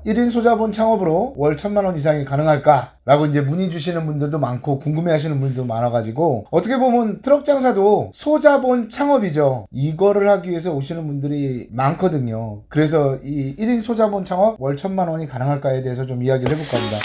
1인 소자본 창업으로 월 1,000만 원 이상이 가능할까? 라고 이제 문의 주시는 분들도 많고 궁금해 하시는 분들도 많아가지고 어떻게 보면 트럭 장사도 소자본 창업이죠. 이거를 하기 위해서 오시는 분들이 많거든요. 그래서 이 1인 소자본 창업 월 1,000만 원이 가능할까에 대해서 좀 이야기를 해볼까 합니다.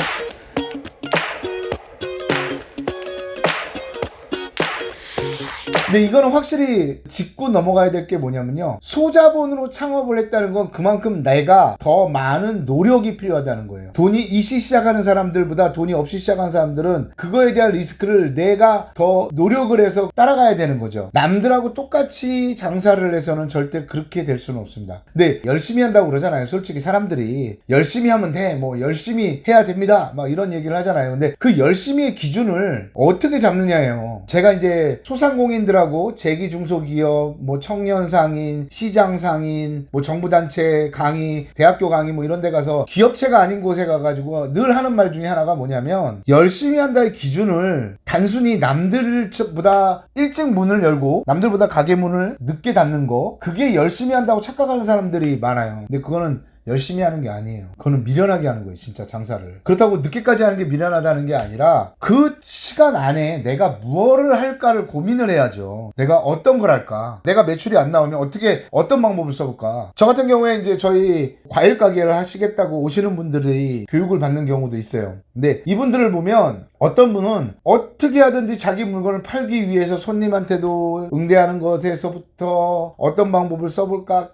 근데 이거는 확실히 짚고 넘어가야 될 게 뭐냐면요. 소자본으로 창업을 했다는 건 그만큼 내가 더 많은 노력이 필요하다는 거예요. 돈이 있이 시작하는 사람들보다 돈이 없이 시작하는 사람들은 그거에 대한 리스크를 내가 더 노력을 해서 따라가야 되는 거죠. 남들하고 똑같이 장사를 해서는 절대 그렇게 될 수는 없습니다. 근데 열심히 한다고 그러잖아요. 솔직히 사람들이 열심히 하면 돼. 뭐 열심히 해야 됩니다. 막 이런 얘기를 하잖아요. 근데 그 열심히의 기준을 어떻게 잡느냐예요. 제가 이제 소상공인들하고 재기중소기업, 뭐 청년상인, 시장상인, 뭐 정부단체 강의, 대학교 강의 뭐 이런 데 가서 기업체가 아닌 곳에 가가지고 늘 하는 말 중에 하나가 뭐냐면 열심히 한다의 기준을 단순히 남들보다 일찍 문을 열고 남들보다 가게 문을 늦게 닫는 거, 그게 열심히 한다고 착각하는 사람들이 많아요. 근데 그거는 열심히 하는 게 아니에요. 그거는 미련하게 하는 거예요. 진짜 장사를. 그렇다고 늦게까지 하는 게 미련하다는 게 아니라 그 시간 안에 내가 무엇을 할까를 고민을 해야죠. 내가 어떤 걸 할까? 내가 매출이 안 나오면 어떤 방법을 써볼까? 저 같은 경우에 이제 저희 과일 가게를 하시겠다고 오시는 분들이 교육을 받는 경우도 있어요. 근데 이분들을 보면 어떤 분은 어떻게 하든지 자기 물건을 팔기 위해서 손님한테도 응대하는 것에서부터 어떤 방법을 써볼까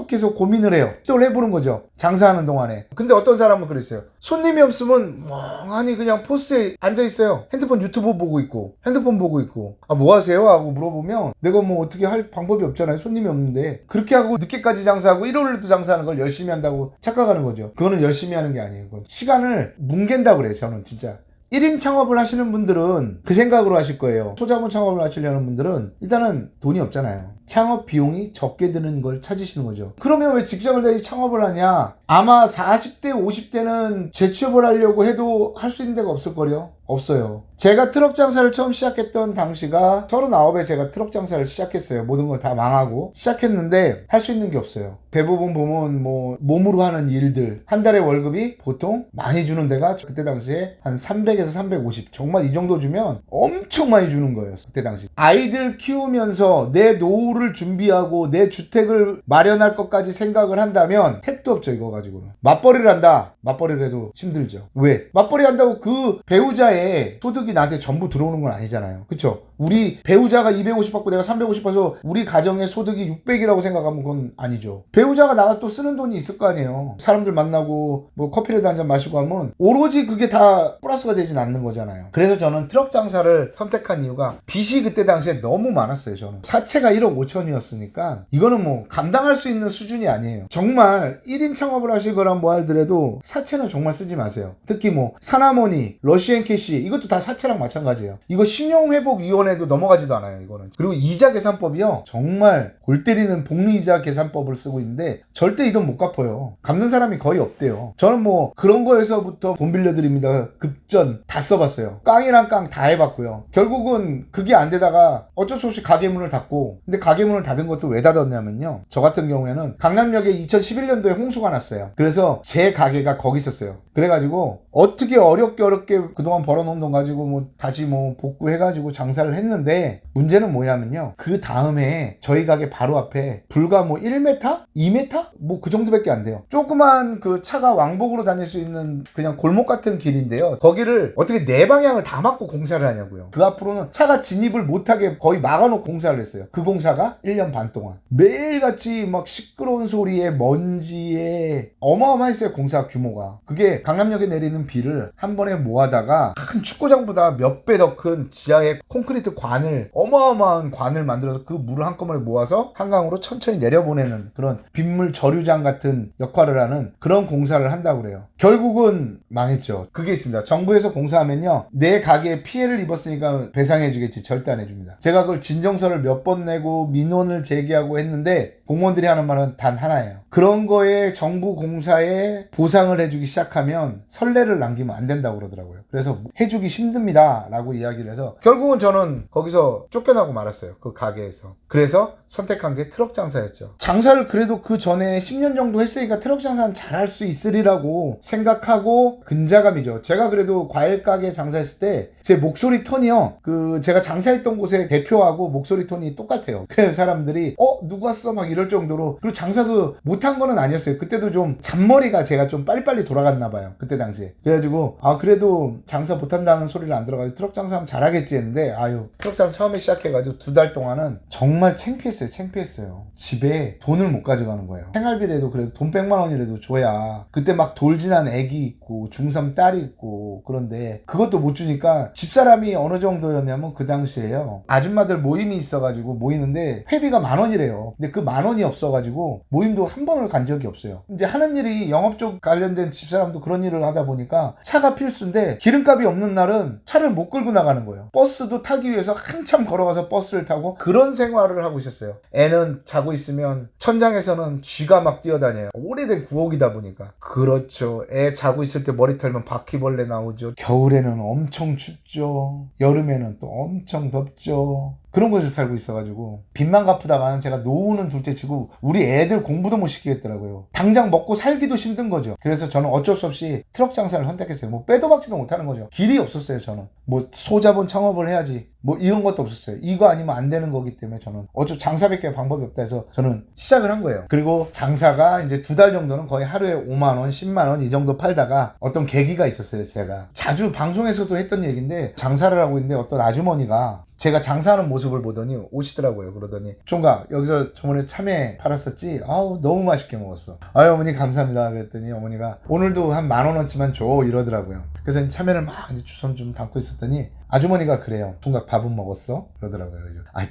계속 고민을 해요. 시도를 해보는 거죠. 장사하는 동안에. 근데 어떤 사람은 그랬어요. 손님이 없으면 멍하니 그냥 포스트에 앉아있어요. 핸드폰 유튜브 보고 있고 핸드폰 보고 있고 아 뭐 하세요? 하고 물어보면 내가 뭐 어떻게 할 방법이 없잖아요. 손님이 없는데. 그렇게 하고 늦게까지 장사하고 일요일에도 장사하는 걸 열심히 한다고 착각하는 거죠. 그거는 열심히 하는 게 아니에요. 그건 시간을 뭉갠다고 그래요. 저는 진짜. 1인 창업을 하시는 분들은 그 생각으로 하실 거예요. 소자본 창업을 하시려는 분들은 일단은 돈이 없잖아요. 창업 비용이 적게 드는 걸 찾으시는 거죠. 그러면 왜 직장을 다니지 창업을 하냐? 아마 40대, 50대는 재취업을 하려고 해도 할 수 있는 데가 없을걸요? 없어요. 제가 트럭 장사를 처음 시작했던 당시가 39에 제가 트럭 장사를 시작했어요. 모든 걸 다 망하고 시작했는데 할 수 있는 게 없어요. 대부분 보면 뭐 몸으로 하는 일들, 한 달에 월급이 보통 많이 주는 데가 그때 당시에 한 300에서 350, 정말 이 정도 주면 엄청 많이 주는 거예요. 그때 당시 아이들 키우면서 내 노후를 준비하고 내 주택을 마련할 것까지 생각을 한다면 택도 없죠. 이거 가지고는. 맞벌이를 한다. 맞벌이를 해도 힘들죠. 왜? 맞벌이 한다고 그 배우자의 소득이 나한테 전부 들어오는 건 아니잖아요. 그쵸? 우리 배우자가 250 받고 내가 350 받아서 우리 가정의 소득이 600이라고 생각하면 그건 아니죠. 배우자가 나가 또 쓰는 돈이 있을 거 아니에요. 사람들 만나고 뭐 커피라도 한잔 마시고 하면 오로지 그게 다 플러스가 되진 않는 거잖아요. 그래서 저는 트럭 장사를 선택한 이유가 빚이 그때 당시에 너무 많았어요. 저는 사채가 1억 5천이었으니까 이거는 뭐 감당할 수 있는 수준이 아니에요. 정말 1인 창업을 하시거나 뭐 하더라도 사채는 정말 쓰지 마세요. 특히 뭐 사나머니, 러시앤캐시 이것도 다 사채랑 마찬가지예요. 이거 신용회복위원회도 넘어가지도 않아요. 이거는. 그리고 이자 계산법이요. 정말 골 때리는 복리이자 계산법을 쓰고 있는데 절대 이 돈 못 갚아요. 갚는 사람이 거의 없대요. 저는 뭐 그런 거에서부터 돈 빌려드립니다. 급전 다 써봤어요. 깡이랑 깡 다 해봤고요. 결국은 그게 안 되다가 어쩔 수 없이 가게 문을 닫고, 근데 가게 문을 닫은 것도 왜 닫았냐면요. 저 같은 경우에는 강남역에 2011년도에 홍수가 났어요. 그래서 제 가게가 거기 있었어요. 그래가지고 어떻게 어렵게 그동안 벌어놓은 돈 가지고 뭐 다시 뭐 복구해가지고 장사를 했는데 문제는 뭐냐면요. 그 다음에 저희 가게 바로 앞에 불과 뭐 1m? 2m? 뭐 그 정도밖에 안 돼요. 조그만 그 차가 왕복으로 다닐 수 있는 그냥 골목 같은 길인데요. 거기를 어떻게 네 방향을 다 막고 공사를 하냐고요. 그 앞으로는 차가 진입을 못하게 거의 막아놓고 공사를 했어요. 그 공사가 1년 반 동안. 매일같이 막 시끄러운 소리에 먼지에 어마어마했어요. 공사 규모가. 그게 강남역에 내리는 비를 한 번에 모아다가 큰 축구장보다 몇 배 더 큰 지하에 콘크리트 관을, 어마어마한 관을 만들어서 그 물을 한꺼번에 모아서 한강으로 천천히 내려보내는 그런 빗물 저류장 같은 역할을 하는 그런 공사를 한다고 그래요. 결국은 망했죠. 그게 있습니다. 정부에서 공사하면요, 내 가게에 피해를 입었으니까 배상해 주겠지 절대 안 해줍니다. 제가 그걸 진정서를 몇 번 내고 민원을 제기하고 했는데 공무원들이 하는 말은 단 하나예요. 그런 거에 정부 공사에 보상을 해주기 시작하면 선례를 남기면 안 된다고 그러더라고요. 그래서 해주기 힘듭니다 라고 이야기를 해서 결국은 저는 거기서 쫓겨나고 말았어요. 그 가게에서. 그래서 선택한 게 트럭 장사였죠. 장사를 그래도 그 전에 10년 정도 했으니까 트럭 장사는 잘할 수 있으리라고 생각하고 근자감이죠. 제가 그래도 과일 가게 장사했을 때 제 목소리 톤이요, 그 제가 장사했던 곳의 대표하고 목소리 톤이 똑같아요. 그래서 사람들이 누구 왔어? 막 이럴 정도로. 그리고 장사도 못한 거는 아니었어요. 그때도 좀 잔머리가 제가 좀 빨리빨리 돌아갔나 봐요. 그때 당시에. 그래가지고 그래도 장사 못한다는 소리를 안 들어가지고 트럭 장사하면 잘하겠지 했는데 트럭 장사 처음에 시작해가지고 2달 동안은 정말 창피했어요. 집에 돈을 못 가져가는 거예요. 생활비라도 그래도 돈 100만 원이라도 줘야. 그때 막 돌진한 애기 있고 중3 딸이 있고 그런데 그것도 못 주니까 집사람이 어느 정도였냐면 그 당시에요, 아줌마들 모임이 있어가지고 모이는데 회비가 10,000원이래요. 근데 그 10,000원이 없어가지고 모임도 한 번을 간 적이 없어요. 이제 하는 일이 영업 쪽 관련된 집사람도 그런 일을 하다 보니까 차가 필수인데 기름값이 없는 날은 차를 못 끌고 나가는 거예요. 버스도 타기 위해서 한참 걸어가서 버스를 타고 그런 생활을 하고 있었어요. 애는 자고 있으면 천장에서는 쥐가 막 뛰어다녀요. 오래된 구옥이다 보니까. 그렇죠. 애 자고 있을 때 머리 털면 바퀴벌레 나오죠. 겨울에는 엄청 춥죠. 여름에는 또 엄청 덥죠. 그런 곳에서 살고 있어가지고 빚만 갚으다가는 제가 노후는 둘째치고 우리 애들 공부도 못 시키겠더라고요. 당장 먹고 살기도 힘든 거죠. 그래서 저는 어쩔 수 없이 트럭 장사를 선택했어요. 뭐 빼도 박지도 못하는 거죠. 길이 없었어요. 저는 뭐 소자본 창업을 해야지 뭐 이런 것도 없었어요. 이거 아니면 안 되는 거기 때문에 저는 장사밖에 방법이 없다 해서 저는 시작을 한 거예요. 그리고 장사가 이제 2달 정도는 거의 하루에 5만 원 10만 원 이 정도 팔다가 어떤 계기가 있었어요. 제가 자주 방송에서도 했던 얘기인데, 장사를 하고 있는데 어떤 아주머니가 제가 장사하는 모습을 보더니 오시더라고요. 그러더니 총각, 여기서 저번에 참외 팔았었지? 너무 맛있게 먹었어. 어머니 감사합니다. 그랬더니 어머니가 오늘도 한 10,000원어치만 줘 이러더라고요. 그래서 참외를 막 이제 주섬 좀 담고 있었더니 아주머니가 그래요. 총각 밥은 먹었어? 그러더라고요.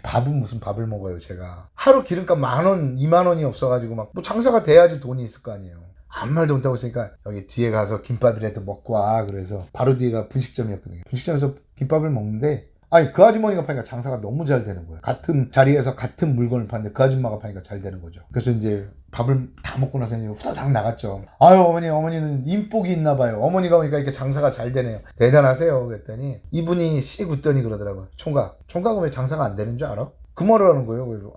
밥은 무슨 밥을 먹어요. 제가 하루 기름값 10,000원 20,000원이 없어가지고 막 뭐 장사가 돼야지 돈이 있을 거 아니에요. 아무 말도 못하고 있으니까 여기 뒤에 가서 김밥이라도 먹고 와. 그래서 바로 뒤에가 분식점이었거든요. 분식점에서 김밥을 먹는데 그 아주머니가 파니까 장사가 너무 잘 되는 거예요. 같은 자리에서 같은 물건을 파는데 그 아줌마가 파니까 잘 되는 거죠. 그래서 이제 밥을 다 먹고 나서 이제 후다닥 나갔죠. 어머니는 인복이 있나 봐요. 어머니가 오니까 이렇게 장사가 잘 되네요. 대단하세요. 그랬더니 이분이 씩 웃더니 그러더라고요. 총각은 왜 장사가 안 되는 줄 알아? 그 말을 하는 거예요. 그래서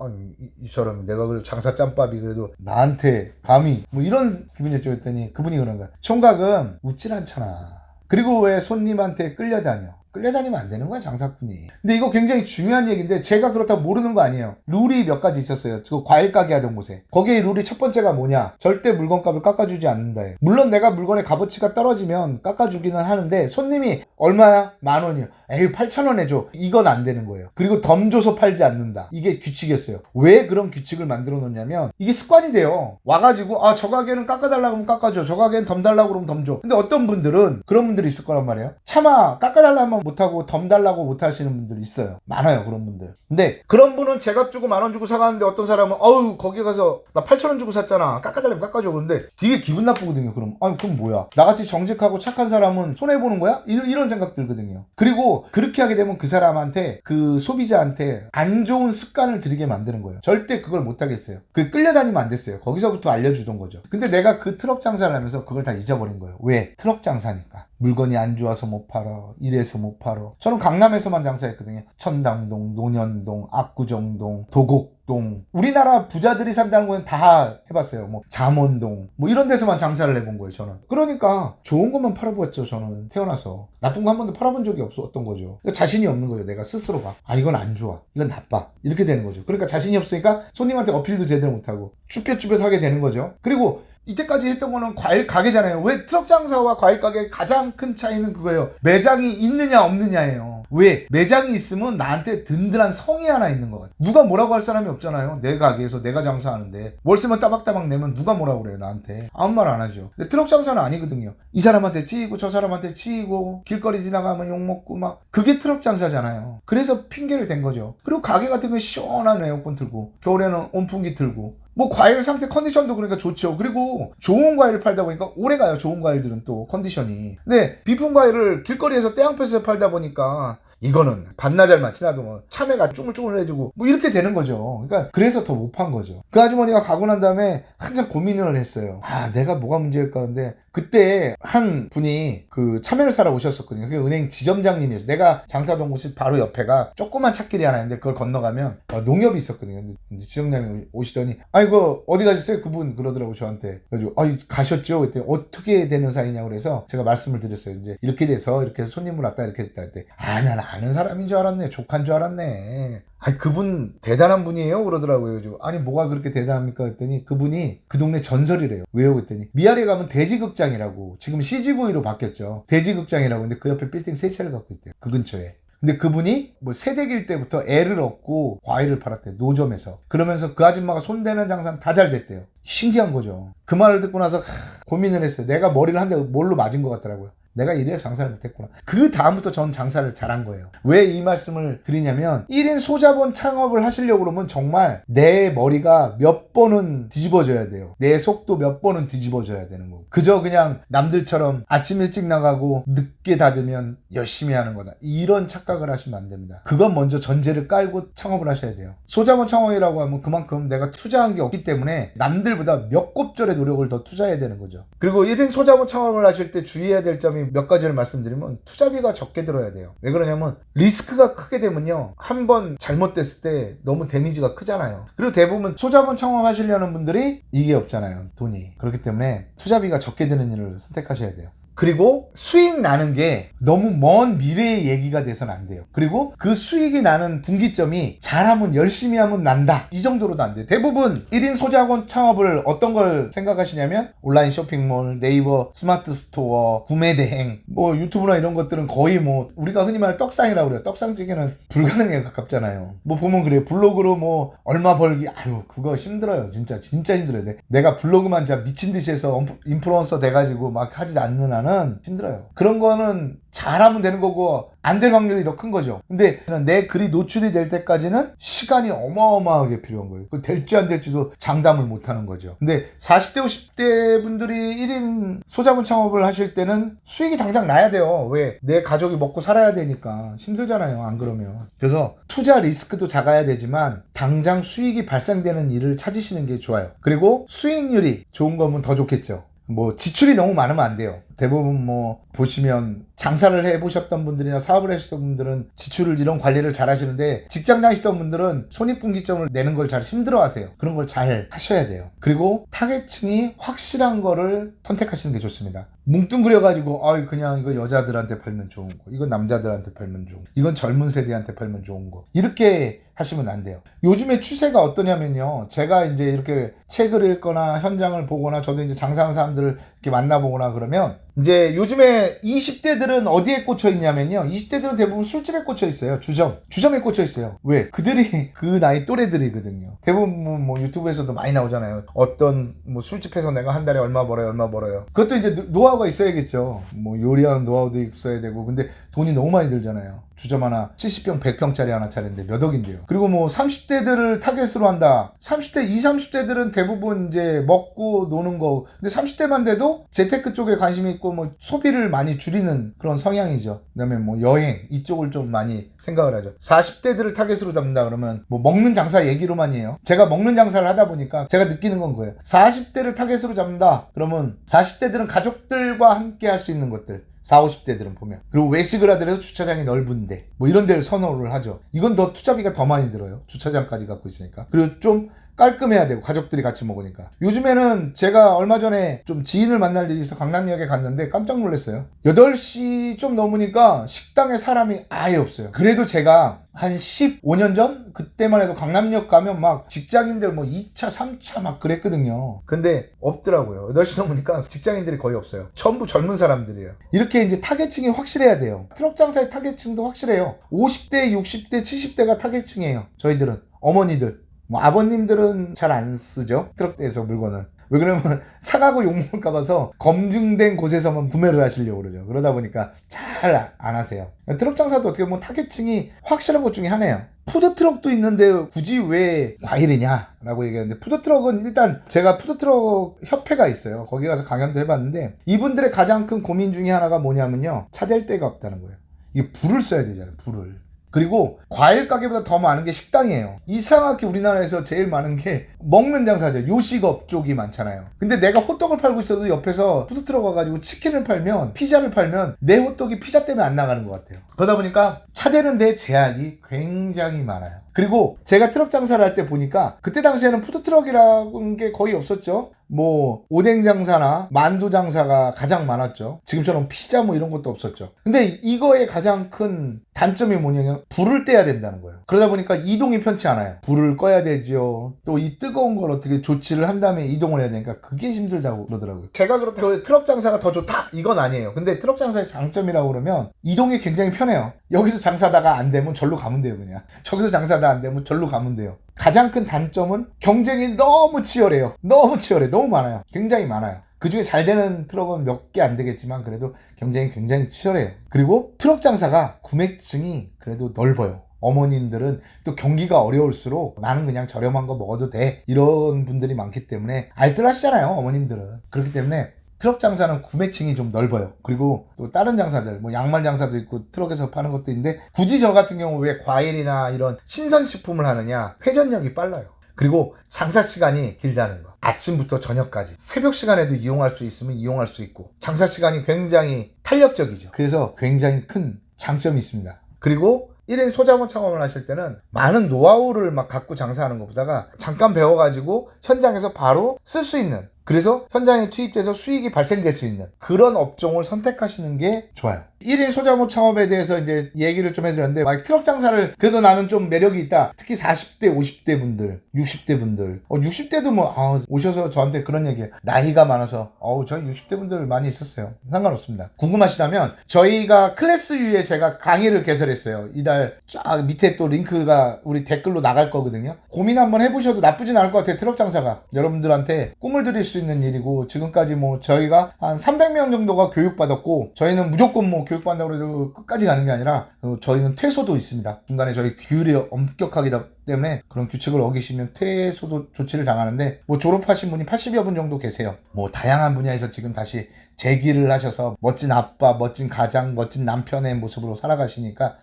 이 사람이 내가 그래도 장사 짬밥이 그래도 나한테 감히 뭐 이런 기분이었죠. 했더니 그분이 그런 거야. 총각은 웃질 않잖아. 그리고 왜 손님한테 끌려다니면 안 되는 거야, 장사꾼이. 근데 이거 굉장히 중요한 얘기인데 제가 그렇다고 모르는 거 아니에요. 룰이 몇 가지 있었어요. 그 과일 가게 하던 곳에. 거기에 룰이 첫 번째가 뭐냐? 절대 물건값을 깎아주지 않는다예요. 물론 내가 물건의 값어치가 떨어지면 깎아주기는 하는데 손님이 얼마야? 10,000원이요. 에이 8,000원 해줘. 이건 안 되는 거예요. 그리고 덤 줘서 팔지 않는다. 이게 규칙이었어요. 왜 그런 규칙을 만들어 놓냐면 이게 습관이 돼요. 와가지고 저 가게는 깎아달라고 하면 깎아줘. 저 가게는 덤 달라고 그러면 덤 줘. 근데 어떤 분들은 그런 분들이 있을 거란 말이에요. 차마 깎아달라고 하면 못하고 덤 달라고 못하시는 분들이 있어요. 많아요, 그런 분들. 근데 그런 분은 제값 주고 10,000원 주고 사가는데 어떤 사람은 거기 가서 나 8,000원 주고 샀잖아. 깎아달라면 깎아줘. 그런데 되게 기분 나쁘거든요. 그럼 뭐야? 나같이 정직하고 착한 사람은 손해보는 거야? 이런 생각 들거든요. 그리고 그렇게 하게 되면 그 사람한테, 그 소비자한테 안 좋은 습관을 들이게 만드는 거예요. 절대 그걸 못하겠어요. 끌려다니면 안 됐어요. 거기서부터 알려주던 거죠. 근데 내가 그 트럭 장사를 하면서 그걸 다 잊어버린 거예요. 왜? 트럭 장사니까. 물건이 안 좋아서 못 팔아. 이래서 못 팔아. 저는 강남에서만 장사했거든요. 천당동, 논현동, 압구정동, 도곡동. 우리나라 부자들이 산다는 건 다 해봤어요. 뭐 잠원동 뭐 이런 데서만 장사를 해본 거예요. 저는. 그러니까 좋은 것만 팔아보았죠. 저는 태어나서 나쁜 거 한 번도 팔아본 적이 없었던 거죠. 그러니까 자신이 없는 거죠. 내가 스스로가 이건 안 좋아, 이건 나빠, 이렇게 되는 거죠. 그러니까 자신이 없으니까 손님한테 어필도 제대로 못하고 쭈뼛쭈뼛 하게 되는 거죠. 그리고 이때까지 했던 거는 과일 가게잖아요. 왜 트럭 장사와 과일 가게의 가장 큰 차이는 그거예요. 매장이 있느냐 없느냐예요. 왜? 매장이 있으면 나한테 든든한 성이 하나 있는 것 같아요. 누가 뭐라고 할 사람이 없잖아요. 내 가게에서 내가 장사하는데 월세만 따박따박 내면 누가 뭐라고 그래요, 나한테. 아무 말 안 하죠. 근데 트럭 장사는 아니거든요. 이 사람한테 치이고 저 사람한테 치이고 길거리 지나가면 욕먹고 막, 그게 트럭 장사잖아요. 그래서 핑계를 댄 거죠. 그리고 가게 같은 건 시원한 에어컨 틀고 겨울에는 온풍기 틀고 뭐 과일 상태 컨디션도 그러니까 좋죠. 그리고 좋은 과일을 팔다 보니까 오래 가요. 좋은 과일들은 또 컨디션이. 근데 비품 과일을 길거리에서 떼양볕에서 팔다 보니까 이거는 반나절만 지나도 뭐 참외가 쭈글쭈글해지고 뭐 이렇게 되는 거죠. 그러니까 그래서 더 못 판 거죠. 그 아주머니가 가고 난 다음에 한참 고민을 했어요. 아, 내가 뭐가 문제일까 근데 그때 한 분이 그 참외를 사러 오셨었거든요. 그게 은행 지점장님이었어요. 내가 장사던 곳이 바로 옆에가 조그만 찻길이 하나 있는데 그걸 건너가면 농협이 있었거든요. 근데 지점장님이 오시더니 아, 이거 어디 가셨어요? 그분 그러더라고 저한테. 그래가지고 가셨죠? 그때 어떻게 되는 사이냐고 그래서 제가 말씀을 드렸어요. 이제 이렇게 돼서 이렇게 해서 손님을 왔다 이렇게 됐다 했대. 아, 난 아는 사람인 줄 알았네. 조카인 줄 알았네. 아니, 그분 대단한 분이에요? 그러더라고요. 그래서 아니, 뭐가 그렇게 대단합니까? 그랬더니 그분이 그 동네 전설이래요. 왜요? 그랬더니 미아리에 가면 돼지극장이라고, 지금 CGV로 바뀌었죠. 돼지극장이라고. 근데 그 옆에 빌딩 3채를 갖고 있대요. 그 근처에. 근데 그분이 뭐 새댁일 때부터 애를 얻고 과일을 팔았대요. 노점에서. 그러면서 그 아줌마가 손대는 장사는 다 잘 됐대요. 신기한 거죠. 그 말을 듣고 나서 고민을 했어요. 내가 머리를 한 대 뭘로 맞은 것 같더라고요. 내가 이래서 장사를 못했구나. 그 다음부터 전 장사를 잘한 거예요. 왜 이 말씀을 드리냐면 1인 소자본 창업을 하시려고 그러면 정말 내 머리가 몇 번은 뒤집어져야 돼요. 내 속도 몇 번은 뒤집어져야 되는 거고. 그저 그냥 남들처럼 아침 일찍 나가고 늦게 닫으면 열심히 하는 거다. 이런 착각을 하시면 안 됩니다. 그건 먼저 전제를 깔고 창업을 하셔야 돼요. 소자본 창업이라고 하면 그만큼 내가 투자한 게 없기 때문에 남들보다 몇 곱절의 노력을 더 투자해야 되는 거죠. 그리고 1인 소자본 창업을 하실 때 주의해야 될 점이 몇 가지를 말씀드리면 투자비가 적게 들어야 돼요. 왜 그러냐면 리스크가 크게 되면요, 한번 잘못됐을 때 너무 데미지가 크잖아요. 그리고 대부분 소자본 창업하시려는 분들이 이게 없잖아요, 돈이. 그렇기 때문에 투자비가 적게 드는 일을 선택하셔야 돼요. 그리고 수익 나는 게 너무 먼 미래의 얘기가 돼서는 안 돼요. 그리고 그 수익이 나는 분기점이 잘하면, 열심히 하면 난다, 이 정도로도 안 돼요. 대부분 1인 소자본 창업을 어떤 걸 생각하시냐면 온라인 쇼핑몰, 네이버 스마트 스토어, 구매 대행, 뭐 유튜브나 이런 것들은 거의 뭐 우리가 흔히 말하는 떡상이라고 그래요. 떡상찌개는 불가능에 가깝잖아요. 뭐 보면 그래요. 블로그로 뭐 얼마 벌기, 아유 그거 힘들어요. 진짜 힘들어요. 내가 블로그만 진짜 미친 듯이 해서 인플루언서 돼가지고 막 하지 않는 한은 힘들어요. 그런 거는 잘하면 되는 거고 안 될 확률이 더 큰 거죠. 근데 내 글이 노출이 될 때까지는 시간이 어마어마하게 필요한 거예요. 될지 안 될지도 장담을 못 하는 거죠. 근데 40대 50대 분들이 1인 소자본 창업을 하실 때는 수익이 당장 나야 돼요. 왜? 내 가족이 먹고 살아야 되니까 힘들잖아요, 안 그러면. 그래서 투자 리스크도 작아야 되지만 당장 수익이 발생되는 일을 찾으시는 게 좋아요. 그리고 수익률이 좋은 거면 더 좋겠죠. 뭐 지출이 너무 많으면 안 돼요. 대부분 뭐 보시면 장사를 해보셨던 분들이나 사업을 하셨던 분들은 지출을, 이런 관리를 잘 하시는데, 직장 다니시던 분들은 손익분기점을 내는 걸 잘 힘들어 하세요. 그런 걸 잘 하셔야 돼요. 그리고 타겟층이 확실한 거를 선택하시는 게 좋습니다. 뭉뚱그려가지고 그냥 이거 여자들한테 팔면 좋은 거, 이건 남자들한테 팔면 좋은 거, 이건 젊은 세대한테 팔면 좋은 거, 이렇게 하시면 안 돼요. 요즘에 추세가 어떠냐면요, 제가 이제 이렇게 책을 읽거나 현장을 보거나 저도 이제 장사하는 사람들을 이렇게 만나보거나 그러면, 이제 요즘에 20대들은 어디에 꽂혀 있냐면요, 20대들은 대부분 술집에 꽂혀 있어요. 주점에 꽂혀 있어요. 왜? 그들이 그 나이 또래들이거든요. 대부분 뭐 유튜브에서도 많이 나오잖아요. 어떤 뭐 술집에서 내가 한 달에 얼마 벌어요. 그것도 이제 노하우가 있어야겠죠. 뭐 요리하는 노하우도 있어야 되고. 근데 돈이 너무 많이 들잖아요. 주점 하나 70평 100평짜리 하나 차리는데 몇 억인데요. 그리고 뭐 30대들을 타겟으로 한다. 30대들은 대부분 이제 먹고 노는 거. 근데 30대만 돼도 재테크 쪽에 관심이 있고 뭐 소비를 많이 줄이는 그런 성향이죠. 그다음에 뭐 여행 이쪽을 좀 많이 생각을 하죠. 40대들을 타겟으로 잡는다 그러면 뭐 먹는 장사 얘기로만 해요. 제가 먹는 장사를 하다 보니까 제가 느끼는 건 거예요. 40대를 타겟으로 잡는다 그러면 40대들은 가족들과 함께 할 수 있는 것들, 40, 50대들은 보면, 그리고 외식을 하더라도 주차장이 넓은데 뭐 이런 데를 선호를 하죠. 이건 더 투자비가 더 많이 들어요. 주차장까지 갖고 있으니까. 그리고 좀 깔끔해야 되고, 가족들이 같이 먹으니까. 요즘에는 제가 얼마 전에 좀 지인을 만날 일이 있어 강남역에 갔는데 깜짝 놀랐어요. 8시 좀 넘으니까 식당에 사람이 아예 없어요. 그래도 제가 한 15년 전? 그때만 해도 강남역 가면 막 직장인들 뭐 2차, 3차 막 그랬거든요. 근데 없더라고요. 8시 넘으니까 직장인들이 거의 없어요. 전부 젊은 사람들이에요. 이렇게 이제 타겟층이 확실해야 돼요. 트럭 장사의 타겟층도 확실해요. 50대, 60대, 70대가 타겟층이에요. 저희들은. 어머니들. 뭐 아버님들은 잘 안 쓰죠, 트럭대에서 물건을. 왜 그러면 사가고 욕먹을까 봐서 검증된 곳에서만 구매를 하시려고 그러죠. 그러다 보니까 잘 안 하세요. 트럭 장사도 어떻게 보면 타겟층이 확실한 것 중에 하나예요. 푸드트럭도 있는데 굳이 왜 과일이냐 라고 얘기하는데, 푸드트럭은 일단 제가 푸드트럭 협회가 있어요. 거기 가서 강연도 해봤는데, 이분들의 가장 큰 고민 중에 하나가 뭐냐면요, 차 댈 데가 없다는 거예요. 이게 불을 써야 되잖아요. 불을. 그리고 과일 가게보다 더 많은 게 식당이에요. 이상하게 우리나라에서 제일 많은 게 먹는 장사죠. 요식업 쪽이 많잖아요. 근데 내가 호떡을 팔고 있어도 옆에서 푸드트럭 와가지고 치킨을 팔면, 피자를 팔면 내 호떡이 피자 때문에 안 나가는 것 같아요. 그러다 보니까 차대는 데 제약이 굉장히 많아요. 그리고 제가 트럭 장사를 할 때 보니까 그때 당시에는 푸드트럭이라는 게 거의 없었죠. 뭐 오뎅 장사나 만두 장사가 가장 많았죠. 지금처럼 피자 뭐 이런 것도 없었죠. 근데 이거의 가장 큰 단점이 뭐냐면 불을 떼야 된다는 거예요. 그러다 보니까 이동이 편치 않아요. 불을 꺼야 되죠. 또 이 뜨거운 걸 어떻게 조치를 한 다음에 이동을 해야 되니까 그게 힘들다고 그러더라고요. 제가 그렇다고 트럭 장사가 더 좋다 이건 아니에요. 근데 트럭 장사의 장점이라고 그러면 이동이 굉장히 편해요. 여기서 장사다가 안 되면 절로 가면 돼요. 그냥 저기서 장사다 안 되면 절로 가면 돼요. 가장 큰 단점은 경쟁이 너무 치열해요. 너무 치열해. 너무 많아요. 굉장히 많아요. 그 중에 잘 되는 트럭은 몇 개 안 되겠지만 그래도 경쟁이 굉장히 치열해요. 그리고 트럭 장사가 구매층이 그래도 넓어요. 어머님들은 또 경기가 어려울수록 나는 그냥 저렴한 거 먹어도 돼 이런 분들이 많기 때문에 알뜰하시잖아요. 어머님들은. 그렇기 때문에 트럭 장사는 구매층이 좀 넓어요. 그리고 또 다른 장사들 뭐 양말 장사도 있고 트럭에서 파는 것도 있는데 굳이 저 같은 경우 왜 과일이나 이런 신선식품을 하느냐, 회전력이 빨라요. 그리고 장사 시간이 길다는 거. 아침부터 저녁까지 새벽 시간에도 이용할 수 있으면 이용할 수 있고 장사 시간이 굉장히 탄력적이죠. 그래서 굉장히 큰 장점이 있습니다. 그리고 1인 소자본 창업을 하실 때는 많은 노하우를 막 갖고 장사하는 것보다가 잠깐 배워가지고 현장에서 바로 쓸 수 있는, 그래서 현장에 투입돼서 수익이 발생될 수 있는 그런 업종을 선택하시는 게 좋아요. 1인 소자본 창업에 대해서 이제 얘기를 좀 해드렸는데, 막 트럭 장사를 그래도 나는 좀 매력이 있다. 특히 40대, 50대 분들, 60대 분들. 60대도 뭐 오셔서 저한테 그런 얘기해요. 나이가 많아서 저희 60대 분들 많이 있었어요. 상관없습니다. 궁금하시다면 저희가 클래스 U에 제가 강의를 개설했어요. 이달 쫙 밑에 또 링크가 우리 댓글로 나갈 거거든요. 고민 한번 해보셔도 나쁘진 않을 것 같아요. 트럭 장사가 여러분들한테 꿈을 드릴 수 있는 일이고, 지금까지 뭐 저희가 한 300명 정도가 교육받았고, 저희는 무조건 뭐 교육받는다고 해도 끝까지 가는 게 아니라 저희는 퇴소도 있습니다. 중간에 저희 규율이 엄격하기 때문에 그런 규칙을 어기시면 퇴소도 조치를 당하는데, 뭐 졸업하신 분이 80여 분 정도 계세요. 뭐 다양한 분야에서 지금 다시 재기를 하셔서 멋진 아빠, 멋진 가장, 멋진 남편의 모습으로 살아가시니까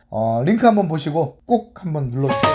링크 한번 보시고 꼭 한번 눌러주세요.